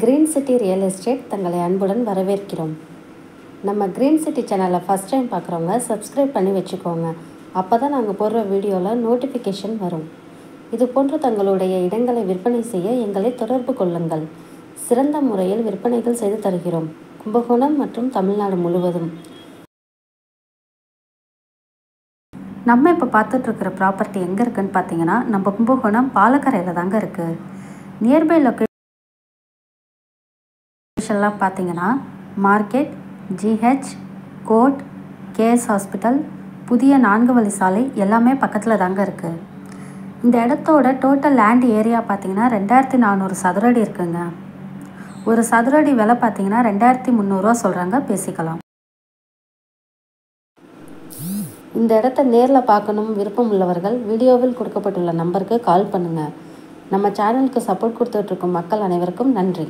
Green city real estate தங்களை அன்புடன் வரவேற்கிறோம். நம்ம கிரீன் சிட்டி சேனலை ஃபஸ்ட் டைம் பார்க்குறவங்க சப்ஸ்கிரைப் பண்ணி வச்சுக்கோங்க. அப்போ தான் நாங்கள் போடுற வீடியோவில் நோட்டிஃபிகேஷன் வரும். இது போன்று தங்களுடைய இடங்களை விற்பனை செய்ய எங்களை தொடர்பு கொள்ளுங்கள். சிறந்த முறையில் விற்பனைகள் செய்து தருகிறோம். கும்பகோணம் மற்றும் தமிழ்நாடு முழுவதும். நம்ம இப்போ பார்த்துட்ருக்கிற ப்ராப்பர்ட்டி எங்கே இருக்குதுன்னு பார்த்தீங்கன்னா, நம்ம கும்பகோணம் பாலக்கரையில் தாங்க இருக்குது. நியர்பை லொக்கேஷன்லாம் பார்த்தீங்கன்னா market, GH, court, KS hospital, புதிய 4 வழி சாலை எல்லாமே பக்கத்தில் தாங்க இருக்குது. இந்த இடத்தோட டோட்டல் லேண்ட் ஏரியா பார்த்தீங்கன்னா 2400 சதுரடி இருக்குங்க. ஒரு சதுரடி விலை பார்த்தீங்கன்னா 2300 சொல்கிறாங்க, பேசிக்கலாம். இந்த இடத்த நேரில் பார்க்கணும் விருப்பம் உள்ளவர்கள் வீடியோவில் கொடுக்கப்பட்டுள்ள நம்பருக்கு கால் பண்ணுங்கள். நம்ம சேனலுக்கு சப்போர்ட் கொடுத்துட்ருக்கும் மக்கள் அனைவருக்கும் நன்றி.